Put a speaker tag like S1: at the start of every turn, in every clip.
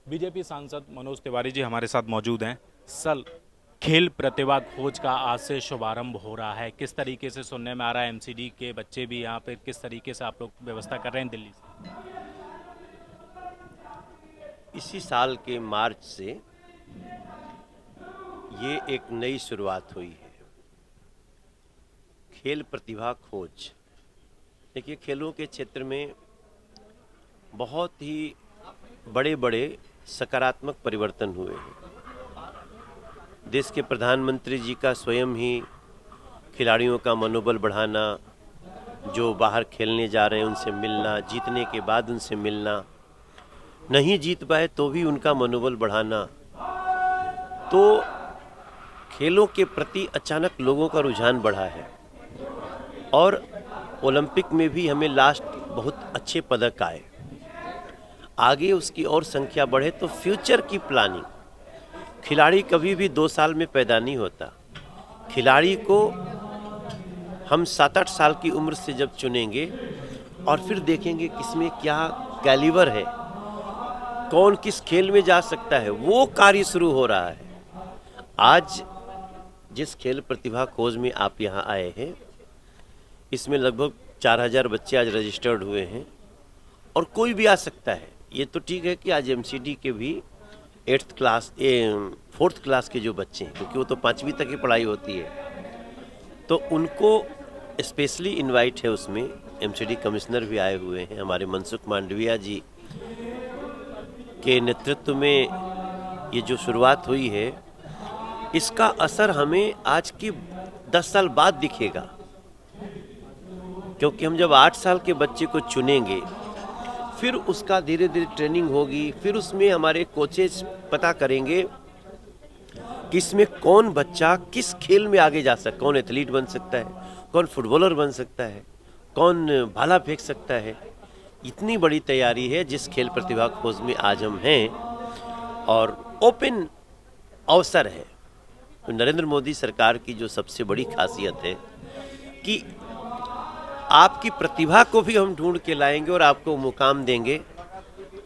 S1: BJP सांसद मनोज तिवारी जी हमारे साथ मौजूद हैं। सर, खेल प्रतिभा खोज का आज से शुभारंभ हो रहा है। किस तरीके से सुनने में आ रहा है, एमसीडी के बच्चे भी यहाँ पे, किस तरीके से आप लोग व्यवस्था कर रहे हैं दिल्ली से?
S2: इसी साल के मार्च से ये एक नई शुरुआत हुई है, खेल प्रतिभा खोज। देखिए, खेलों के क्षेत्र में बहुत ही बड़े बड़े सकारात्मक परिवर्तन हुए हैं। देश के प्रधानमंत्री जी का स्वयं ही खिलाड़ियों का मनोबल बढ़ाना, जो बाहर खेलने जा रहे हैं उनसे मिलना, जीतने के बाद उनसे मिलना, नहीं जीत पाए तो भी उनका मनोबल बढ़ाना, तो खेलों के प्रति अचानक लोगों का रुझान बढ़ा है। और ओलंपिक में भी हमें लास्ट बहुत अच्छे पदक आए, आगे उसकी और संख्या बढ़े तो फ्यूचर की प्लानिंग। खिलाड़ी कभी भी 2 साल में पैदा नहीं होता। खिलाड़ी को हम 7-8 साल की उम्र से जब चुनेंगे और फिर देखेंगे किसमें क्या कैलिबर है, कौन किस खेल में जा सकता है, वो कार्य शुरू हो रहा है। आज जिस खेल प्रतिभा खोज में आप यहाँ आए हैं, इसमें लगभग 4000 बच्चे आज रजिस्टर्ड हुए हैं और कोई भी आ सकता है। ये तो ठीक है कि आज एमसीडी के भी 8th क्लास 4th क्लास के जो बच्चे हैं, क्योंकि वो तो 5वीं तक की पढ़ाई होती है, तो उनको स्पेशली इनवाइट है। उसमें एमसीडी कमिश्नर भी आए हुए हैं, हमारे मनसुख मांडविया जी के नेतृत्व में ये जो शुरुआत हुई है, इसका असर हमें आज के 10 साल बाद दिखेगा। क्योंकि हम जब 8 साल के बच्चे को चुनेंगे, फिर उसका धीरे धीरे ट्रेनिंग होगी, फिर उसमें हमारे कोचेज पता करेंगे कि इसमें कौन बच्चा किस खेल में आगे जा सकता है, कौन एथलीट बन सकता है, कौन फुटबॉलर बन सकता है, कौन भाला फेंक सकता है। इतनी बड़ी तैयारी है जिस खेल प्रतिभा खोज में आज हम हैं, और ओपन अवसर है। तो नरेंद्र मोदी सरकार की जो सबसे बड़ी खासियत है कि आपकी प्रतिभा को भी हम ढूंढ के लाएंगे और आपको मुकाम देंगे,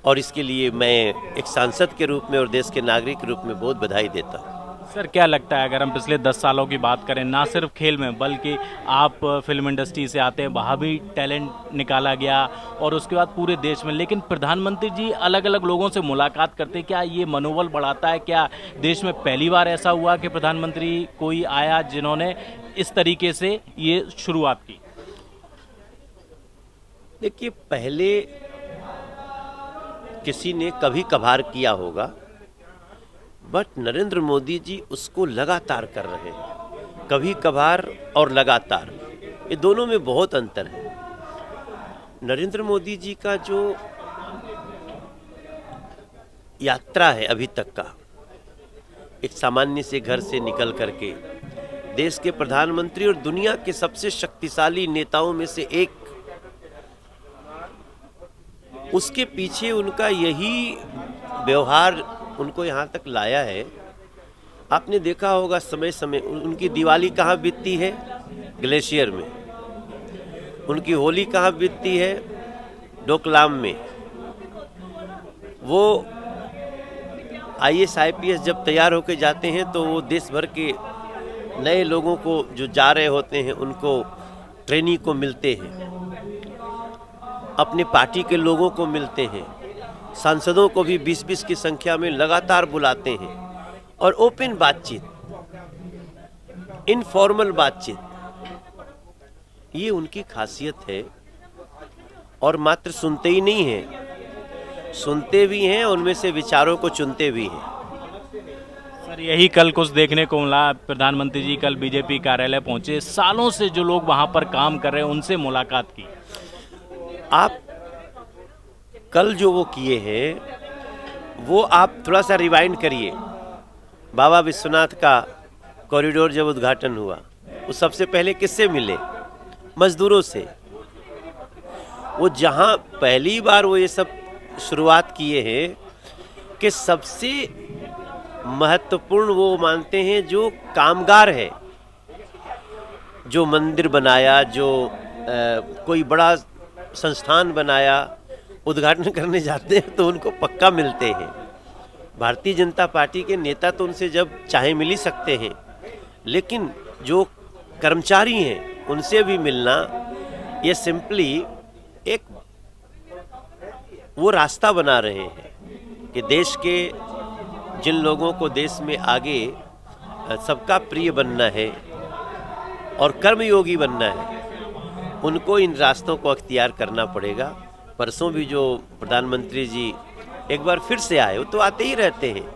S2: और इसके लिए मैं एक सांसद के रूप में और देश के नागरिक के रूप में बहुत बधाई देता हूँ।
S1: सर, क्या लगता है, अगर हम पिछले 10 सालों की बात करें, ना सिर्फ खेल में बल्कि आप फिल्म इंडस्ट्री से आते हैं, वहाँ भी टैलेंट निकाला गया और उसके बाद पूरे देश में, लेकिन प्रधानमंत्री जी अलग अलग लोगों से मुलाकात करते, क्या ये मनोबल बढ़ाता है? क्या देश में पहली बार ऐसा हुआ कि प्रधानमंत्री कोई आया जिन्होंने इस तरीके से ये शुरुआत की?
S2: देखिए, पहले किसी ने कभी कभार किया होगा, बट नरेंद्र मोदी जी उसको लगातार कर रहे हैं। कभी कभार और लगातार, ये दोनों में बहुत अंतर है। नरेंद्र मोदी जी का जो यात्रा है अभी तक का, एक सामान्य से घर से निकल करके देश के प्रधानमंत्री और दुनिया के सबसे शक्तिशाली नेताओं में से एक, उसके पीछे उनका यही व्यवहार उनको यहाँ तक लाया है। आपने देखा होगा समय समय उनकी दिवाली कहाँ बीतती है? ग्लेशियर में। उनकी होली कहाँ बीतती है? डोकलाम में। वो आईएएस आईपीएस जब तैयार होकर जाते हैं तो वो देश भर के नए लोगों को जो जा रहे होते हैं उनको ट्रेनिंग को मिलते हैं, अपने पार्टी के लोगों को मिलते हैं, सांसदों को भी 20-20 की संख्या में लगातार बुलाते हैं, और ओपन बातचीत, इनफॉर्मल बातचीत, ये उनकी खासियत है। और मात्र सुनते ही नहीं हैं, सुनते भी हैं, उनमें से विचारों को चुनते भी हैं।
S1: सर, यही कल कुछ देखने को मिला। प्रधानमंत्री जी कल बीजेपी कार्यालय पहुंचे, सालों से जो लोग वहां पर काम कर रहे हैं उनसे मुलाकात की।
S2: आप कल जो वो किए हैं, वो आप थोड़ा सा रिवाइंड करिए। बाबा विश्वनाथ का कॉरिडोर जब उद्घाटन हुआ, वो सबसे पहले किससे मिले? मजदूरों से। वो जहां पहली बार वो ये सब शुरुआत किए हैं कि सबसे महत्वपूर्ण वो मानते हैं जो कामगार है, जो मंदिर बनाया, जो कोई बड़ा संस्थान बनाया, उद्घाटन करने जाते हैं तो उनको पक्का मिलते हैं। भारतीय जनता पार्टी के नेता तो उनसे जब चाहे मिल ही सकते हैं, लेकिन जो कर्मचारी हैं उनसे भी मिलना ये सिंपली एक वो रास्ता बना रहे हैं कि देश के जिन लोगों को देश में आगे सबका प्रिय बनना है और कर्मयोगी बनना है, उनको इन रास्तों को अख्तियार करना पड़ेगा। परसों भी जो प्रधानमंत्री जी एक बार फिर से आए, वो तो आते ही रहते हैं,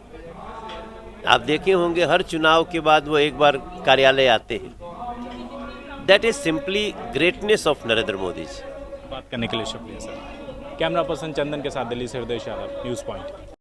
S2: आप देखे होंगे हर चुनाव के बाद वो एक बार कार्यालय आते हैं। That is simply greatness of Narendra Modi ji.
S1: बात करने के लिए शुक्रिया सर। कैमरा पर्सन चंदन के साथ दिल्ली से हृदय यादव, न्यूज़ पॉइंट।